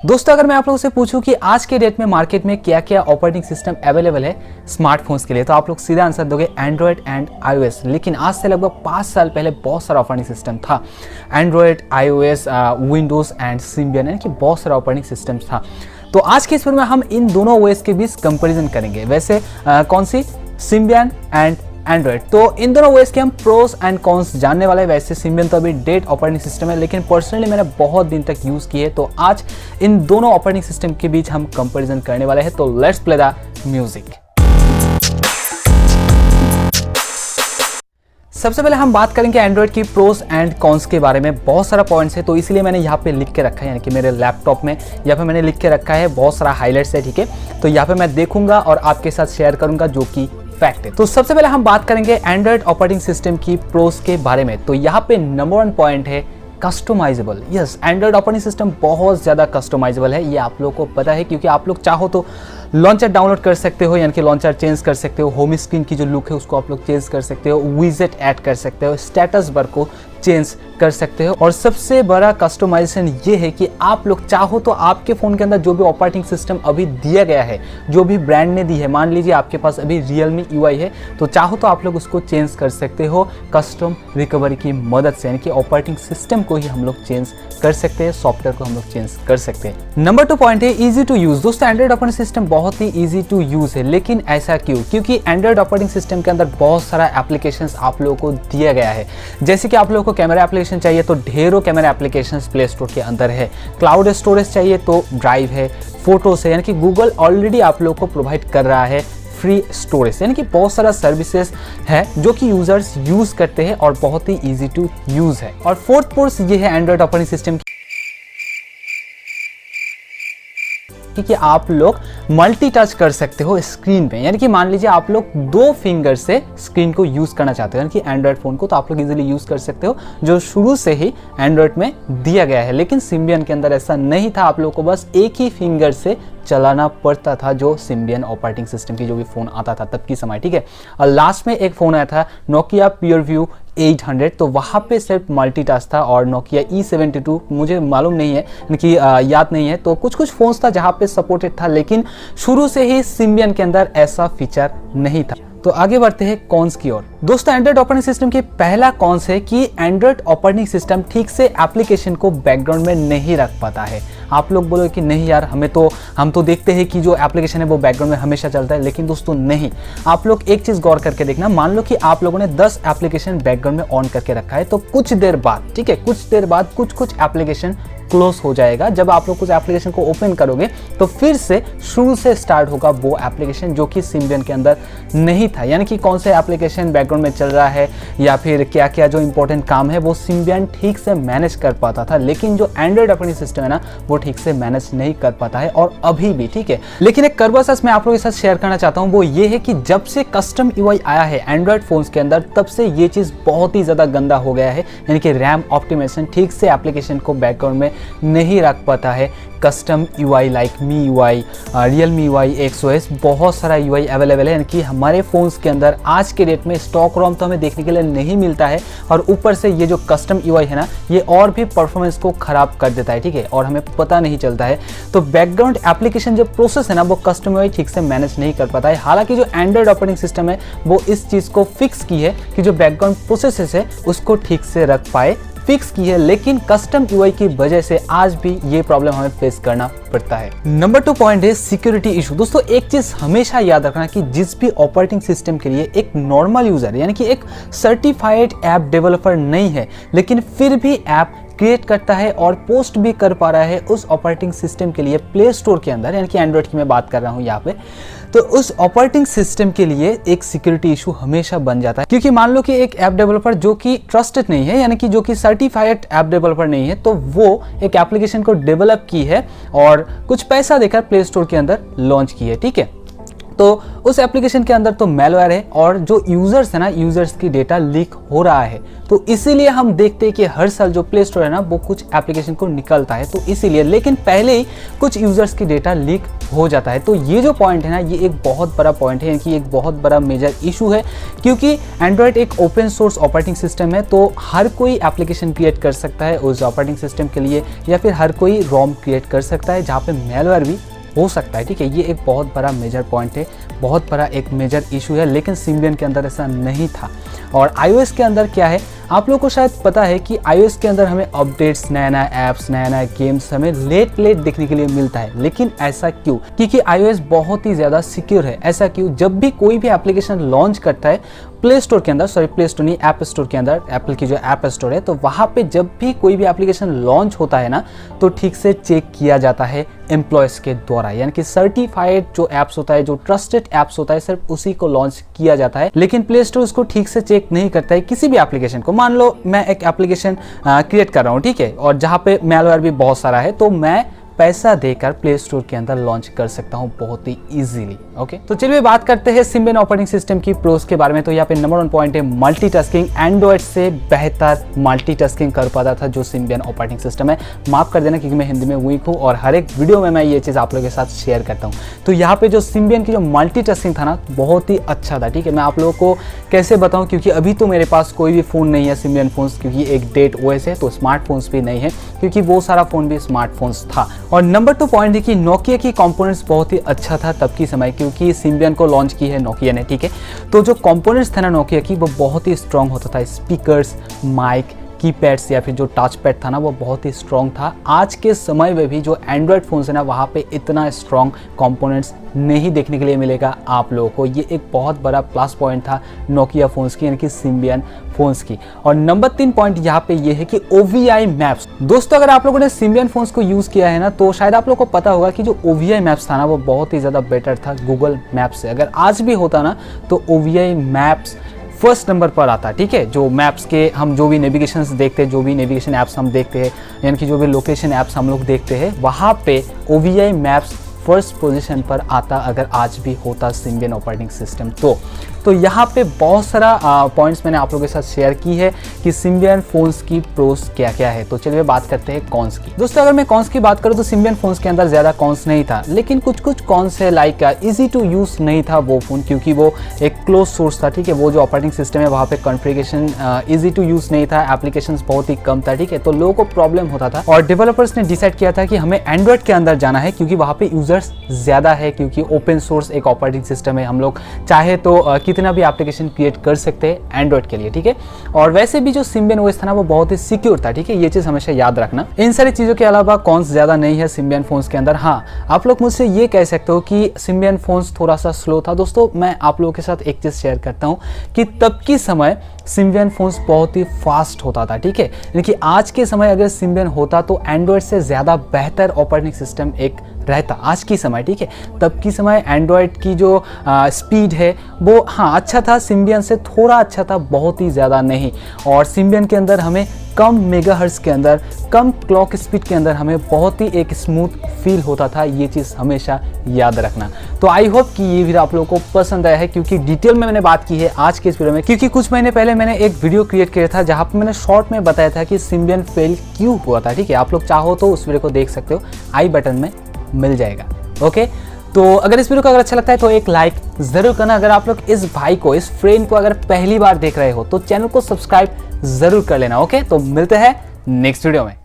दोस्तों, अगर मैं आप लोगों से पूछूं कि आज के डेट में मार्केट में क्या क्या ऑपरेटिंग सिस्टम अवेलेबल है स्मार्टफोन्स के लिए, तो आप लोग सीधा आंसर दोगे एंड्रॉयड एंड आईओएस। लेकिन आज से लगभग 5 साल पहले बहुत सारा ऑपरेटिंग सिस्टम था। Android, iOS, Windows and Symbian, यानी कि बहुत सारा ऑपरेटिंग सिस्टम था। तो आज के इस वीडियो में हम इन दोनों ओएस के बीच कंपेरिजन करेंगे। वैसे कौन सी, सिम्बियन एंड एंड्रॉयड। तो इन दोनों ओएस के हम प्रोस एंड कॉन्स जानने वाले हैं। वैसे सिम्बियन तो अभी डेट ऑपरेटिंग सिस्टम है, लेकिन पर्सनली मैंने बहुत दिन तक यूज़ की है। तो आज इन दोनों ऑपरेटिंग सिस्टम के बीच हम कंपैरिजन करने वाले हैं। तो लेट्स प्ले द म्यूजिक। सबसे पहले हम बात करेंगे एंड्रॉयड की प्रोस एंड कॉन्स के बारे में। बहुत सारा पॉइंट्स है, तो इसलिए मैंने यहाँ पे लिख के रखा है, यानी कि मेरे लैपटॉप में यहाँ पे मैंने लिख के रखा है। बहुत सारा हाईलाइट्स है, ठीक है। तो यहाँ पे मैं देखूंगा और आपके साथ शेयर करूंगा जो कि फैक्ट है। तो सबसे पहले हम बात करेंगे एंड्रॉयड ऑपरेटिंग सिस्टम की प्रोस के बारे में। तो यहाँ पे नंबर 1 पॉइंट है customisable. Yes, Android operating system बहुत ज़्यादा कस्टमाइजेबल है, ये आप लोगों को पता है, क्योंकि आप लोग चाहो तो लॉन्चर डाउनलोड कर सकते हो, यानी कि लॉन्चर चेंज कर सकते हो, होम स्क्रीन की जो लुक है उसको आप लोग चेंज कर सकते हो, विजेट ऐड कर सकते हो, स्टेटस बार को चेंज कर सकते हो। और सबसे बड़ा कस्टमाइजेशन ये है कि आप लोग चाहो तो आपके फ़ोन के अंदर जो भी ऑपरेटिंग सिस्टम अभी दिया गया है, जो भी ब्रांड ने दी है, मान लीजिए आपके पास अभी Realme UI है, तो चाहो तो आप लोग उसको चेंज कर सकते हो कस्टम रिकवरी की मदद से, यानी कि ऑपरेटिंग सिस्टम को ही हम लोग चेंज कर सकते हैं, सॉफ्टवेयर को हम लोग चेंज कर सकते हैं। नंबर 2 पॉइंट है ईजी टू यूज़। दोस्तों, एंड्रॉयड ऑपरेटिंग सिस्टम बहुत ही ईजी टू यूज़ है, लेकिन ऐसा क्यों? क्योंकि एंड्रॉयड ऑपरेटिंग सिस्टम के अंदर बहुत सारा एप्लीकेशंस आप लोगों को दिया गया है। जैसे कि आप लोगों को कैमरा एप्लीकेशन चाहिए तो ढेरों कैमरा एप्लीकेशंस प्ले स्टोर के अंदर है। क्लाउड स्टोरेज चाहिए तो ड्राइव है, फोटोस है, यानी कि गूगल ऑलरेडी आप लोगों को प्रोवाइड कर रहा है फ्री स्टोरेज, यानी कि बहुत सारा सर्विसेज है जो कि यूजर्स यूज करते हैं और बहुत ही इजी टू यूज है। और 4th पोर्स ये है एंड्रॉयड ऑपरेटिंग सिस्टम कि आप लोग मल्टी टच कर सकते हो स्क्रीन पे, यानी कि मान लीजिए आप लोग 2 फिंगर से स्क्रीन को यूज करना चाहते हो, यानी कि एंड्रॉयड फोन को, तो आप लोग इजीली यूज कर सकते हो, जो शुरू से ही एंड्रॉयड में दिया गया है। लेकिन सिम्बियन के अंदर ऐसा नहीं था, आप लोग को बस एक ही फिंगर से चलाना पड़ता था, जो सिम्बियन ऑपरेटिंग सिस्टम की जो भी फोन आता था तब की समय, ठीक है। और लास्ट में एक फोन आया था नोकिया प्योरव्यू 800, तो वहाँ पे सिर्फ मल्टीटास्क था। और नोकिया E72 मुझे मालूम नहीं है, कि याद नहीं है, तो कुछ कुछ फोन्स था जहाँ पे सपोर्टेड था, लेकिन शुरू से ही सिम्बियन के अंदर ऐसा फीचर नहीं था। तो आगे बढ़ते हैं कॉन्स की ओर। दोस्तों, एंड्रॉयड ऑपरेटिंग सिस्टम के पहला कॉन्स है कि एंड्रॉयड ऑपरेटिंग सिस्टम ठीक से एप्लीकेशन को बैकग्राउंड में नहीं रख पाता है। आप लोग बोलोगे कि नहीं यार, हम तो देखते हैं कि जो एप्लीकेशन है वो बैकग्राउंड में हमेशा चलता है, लेकिन दोस्तों नहीं। आप लोग एक चीज़ गौर करके देखना, मान लो कि आप लोगों ने 10 एप्लीकेशन बैकग्राउंड में ऑन करके रखा है, तो कुछ देर बाद, ठीक है, कुछ देर बाद कुछ एप्लीकेशन क्लोज हो जाएगा। जब आप लोग कुछ एप्लीकेशन को ओपन करोगे तो फिर से शुरू से स्टार्ट होगा वो एप्लीकेशन जो कि सिम्बियन के अंदर नहीं था, यानी कि कौन से एप्लीकेशन बैकग्राउंड में चल रहा है या फिर क्या क्या जो इंपॉर्टेंट काम है वो सिम्बियन ठीक से मैनेज कर पाता था, लेकिन जो एंड्रॉयड ऑपरेटिंग सिस्टम है ना, वो ठीक से मैनेज नहीं कर पाता है, और अभी भी, ठीक है। लेकिन एक कर्वसस मैं आप लोगों के साथ शेयर करना चाहता हूँ, वो ये है कि जब से कस्टम UI आया है एंड्रॉयड फोन्स के अंदर, तब से ये चीज़ बहुत ही ज़्यादा गंदा हो गया है, यानी कि रैम ऑप्टिमाइजेशन ठीक से एप्लीकेशन को बैकग्राउंड में नहीं रख पाता है। Custom UI like MIUI, Realme UI, XOS, बहुत सारा UI अवेलेबल है, यानी कि हमारे फ़ोन्स के अंदर आज के डेट में स्टॉक रोम तो हमें देखने के लिए नहीं मिलता है, और ऊपर से ये जो कस्टम UI है ना, ये और भी परफॉर्मेंस को ख़राब कर देता है, ठीक है, और हमें पता नहीं चलता है। तो बैकग्राउंड एप्लीकेशन जो प्रोसेस है ना, वो कस्टम UI ठीक से मैनेज नहीं कर पाता है। हालांकि जो एंड्रॉयड ऑपरेटिंग सिस्टम है वो इस चीज़ को फिक्स की है कि जो बैकग्राउंड प्रोसेसेस है उसको ठीक से रख पाए, फिक्स की है, लेकिन कस्टम UI की वजह से आज भी ये प्रॉब्लम हमें फेस करना पड़ता है। नंबर 2 पॉइंट है सिक्योरिटी इशू। दोस्तों, एक चीज हमेशा याद रखना कि जिस भी ऑपरेटिंग सिस्टम के लिए एक नॉर्मल यूजर, यानी कि एक सर्टिफाइड ऐप डेवलपर नहीं है, लेकिन फिर भी ऐप क्रिएट करता है और पोस्ट भी कर पा रहा है उस ऑपरेटिंग सिस्टम के लिए प्ले स्टोर के अंदर, यानी कि एंड्रॉयड की मैं बात कर रहा हूँ यहाँ पे, तो उस ऑपरेटिंग सिस्टम के लिए एक सिक्योरिटी इशू हमेशा बन जाता है। क्योंकि मान लो कि एक ऐप डेवलपर जो कि ट्रस्टेड नहीं है, यानी कि जो कि सर्टिफाइड ऐप डेवलपर नहीं है, तो वो एक एप्लीकेशन को डेवलप की है और कुछ पैसा देकर प्ले स्टोर के अंदर लॉन्च की है, ठीक है। तो उस एप्लीकेशन के अंदर तो मैलवेयर है, और जो यूजर्स है ना, यूजर्स की डेटा लीक हो रहा है, तो इसीलिए हम देखते हैं कि हर साल जो प्ले स्टोर है ना, वो कुछ एप्लीकेशन को निकलता है, तो इसीलिए। लेकिन पहले ही कुछ यूजर्स की डेटा लीक हो जाता है। तो ये जो पॉइंट है ना, ये एक बहुत बड़ा पॉइंट है, कि एक बहुत बड़ा मेजर इशू है, क्योंकि एंड्रॉयड एक ओपन सोर्स ऑपरेटिंग सिस्टम है, तो हर कोई एप्लीकेशन क्रिएट कर सकता है उस ऑपरेटिंग सिस्टम के लिए, या फिर हर कोई रोम क्रिएट कर सकता है जहाँ पे मेलवेयर भी हो सकता है। ठीक है, ये एक बहुत बड़ा मेजर पॉइंट है, बहुत बड़ा एक मेजर इशू है, लेकिन सिम्बियन के अंदर ऐसा नहीं था। और iOS के अंदर क्या है, आप लोगों को शायद पता है कि iOS के अंदर हमें अपडेट्स, नया नया ऐप्स, नया नया गेम्स हमें लेट देखने के लिए मिलता है। लेकिन ऐसा क्यों? क्योंकि iOS बहुत ही ज़्यादा सिक्योर है। ऐसा क्यों? जब भी कोई भी एप्लीकेशन लॉन्च करता है प्ले स्टोर के अंदर, सॉरी प्ले स्टोर नहीं, ऐप स्टोर के अंदर, एप्पल की जो ऐप स्टोर है, तो वहाँ पे जब भी कोई भी एप्लीकेशन लॉन्च होता है ना, तो ठीक से चेक किया जाता है एम्प्लॉयज़ के द्वारा, यानी कि सर्टिफाइड जो ऐप्स होता है, जो ट्रस्टेड ऐप्स होता है, सिर्फ उसी को लॉन्च किया जाता है। लेकिन प्ले स्टोर उसको ठीक से चेक नहीं करता है किसी भी एप्लीकेशन को। मान लो मैं एक एप्लीकेशन क्रिएट कर रहा हूँ, ठीक है, और जहाँ पे मेलवेयर भी बहुत सारा है, तो मैं पैसा देकर प्ले स्टोर के अंदर लॉन्च कर सकता हूं बहुत ही इजीली। ओके, तो चलिए बात करते हैं सिम्बियन ऑपरेटिंग सिस्टम की प्रोस के बारे में। तो यहाँ पे नंबर 1 पॉइंट है मल्टीटास्किंग। एंड्रॉयड से बेहतर मल्टीटास्किंग कर पाता था जो सिम्बियन ऑपरेटिंग सिस्टम है। माफ कर देना क्योंकि मैं हिंदी में वीक हूँ और हर एक वीडियो में मैं ये चीज़ आप लोगों के साथ शेयर करता हूँ। तो यहाँ पे जो सिम्बियन की जो मल्टीटास्किंग था ना, बहुत ही अच्छा था। ठीक है, मैं आप लोगों को कैसे बताऊँ, क्योंकि अभी तो मेरे पास कोई भी फ़ोन नहीं है सिम्बियन फोन्स, क्योंकि एक डेट OS है, तो स्मार्टफोन्स भी नहीं है, क्योंकि वो सारा फ़ोन भी स्मार्टफोन्स था। और नंबर 2 पॉइंट है कि नोकिया की कंपोनेंट्स बहुत ही अच्छा था तब की समय, क्योंकि सिम्बियन को लॉन्च की है नोकिया ने। ठीक है, तो जो कंपोनेंट्स था ना नोकिया की, वो बहुत ही स्ट्रॉन्ग होता था। स्पीकर्स, माइक, कीपैड्स या फिर जो टच पैड था ना, वो बहुत ही स्ट्रॉन्ग था। आज के समय में भी जो एंड्रॉयड फ़ोन्स है ना, वहाँ पे इतना स्ट्रॉन्ग कंपोनेंट्स नहीं देखने के लिए मिलेगा आप लोगों को। ये एक बहुत बड़ा प्लस पॉइंट था नोकिया फ़ोन्स की, यानी कि सिम्बियन फ़ोन्स की। और नंबर 3 पॉइंट यहाँ पे ये है कि OVI मैप्स। दोस्तों, अगर आप लोगों ने सिम्बियन फ़ोन्स को यूज़ किया है ना, तो शायद आप लोगों को पता होगा कि जो OVI मैप्स था ना, वो बहुत ही ज़्यादा बेटर था गूगल मैप्स से। अगर आज भी होता ना, तो OVI मैप्स फर्स्ट नंबर पर आता। ठीक है, जो मैप्स के हम जो भी नेविगेशंस देखते हैं, जो भी नेविगेशन ऐप्स हम देखते हैं, यानी कि जो भी लोकेशन ऐप्स हम लोग देखते हैं, वहाँ पे OVI मैप्स फर्स्ट पोजीशन पर आता अगर आज भी होता सिम्बियन ऑपरेटिंग सिस्टम। तो यहाँ पे बहुत सारा पॉइंट्स मैंने आप लोगों के साथ शेयर की है कि सिम्बियन फ़ोन्स की प्रोस क्या क्या है। तो चलिए बात करते हैं कॉन्स की। दोस्तों, अगर मैं कॉन्स की बात करूँ तो सिम्बियन फ़ोन्स के अंदर ज़्यादा कॉन्स नहीं था, लेकिन कुछ कॉन्स है, लाइक ईजी टू यूज़ नहीं था वो फ़ोन, क्योंकि वो एक क्लोज सोर्स था। ठीक है, वो जो ऑपरेटिंग सिस्टम है वहाँ पे कॉन्फ़िगरेशन ईजी टू यूज़ नहीं था, एप्लीकेशंस बहुत ही कम था। ठीक है, तो लोगों को प्रॉब्लम होता था और डेवलपर्स ने डिसाइड किया था कि हमें एंड्रॉयड के अंदर जाना है, क्योंकि वहाँ पे यूजर्स ज़्यादा है, क्योंकि ओपन सोर्स एक ऑपरेटिंग सिस्टम है। हम लोग चाहे तो कितना भी एप्लीकेशन क्रिएट कर सकते हैं एंड्रॉयड के लिए। ठीक है, और वैसे भी जो सिम्बियन OS था ना, वो बहुत ही सिक्योर था। ठीक है, ये चीज़ हमेशा याद रखना। इन सारी चीज़ों के अलावा कॉन्स ज़्यादा नहीं है सिम्बियन फोन्स के अंदर। हाँ, आप लोग मुझसे ये कह सकते हो कि सिम्बियन फोन्स थोड़ा सा स्लो था। दोस्तों, मैं आप लोगों के साथ एक चीज़ शेयर करता हूँ कि तब की समय सिम्बियन फोन्स बहुत ही फास्ट होता था। ठीक है, यानी कि आज के समय अगर सिम्बियन होता तो एंड्रॉयड से ज़्यादा बेहतर ऑपरेटिंग सिस्टम एक रहता आज की समय। ठीक है, तब की समय एंड्रॉयड की जो स्पीड है वो हाँ अच्छा था, सिम्बियन से थोड़ा अच्छा था, बहुत ही ज़्यादा नहीं। और सिम्बियन के अंदर हमें कम मेगाहर्ट्ज़ के अंदर, कम क्लॉक स्पीड के अंदर हमें बहुत ही एक स्मूथ फील होता था। ये चीज़ हमेशा याद रखना। तो आई होप कि ये वीडियो आप लोगों को पसंद आया है, क्योंकि डिटेल में मैंने बात की है आज के इस वीडियो में, क्योंकि कुछ महीने पहले मैंने एक वीडियो क्रिएट किया था जहाँ पर मैंने शॉर्ट में बताया था कि सिम्बियन फेल क्यों हुआ था। ठीक है, आप लोग चाहो तो उस वीडियो को देख सकते हो, आई बटन में मिल जाएगा। ओके, तो अगर इस वीडियो को अगर अच्छा लगता है तो एक लाइक ज़रूर करना। अगर आप लोग इस भाई को, इस फ्रेंड को अगर पहली बार देख रहे हो तो चैनल को सब्सक्राइब ज़रूर कर लेना। ओके, तो मिलते हैं नेक्स्ट वीडियो में।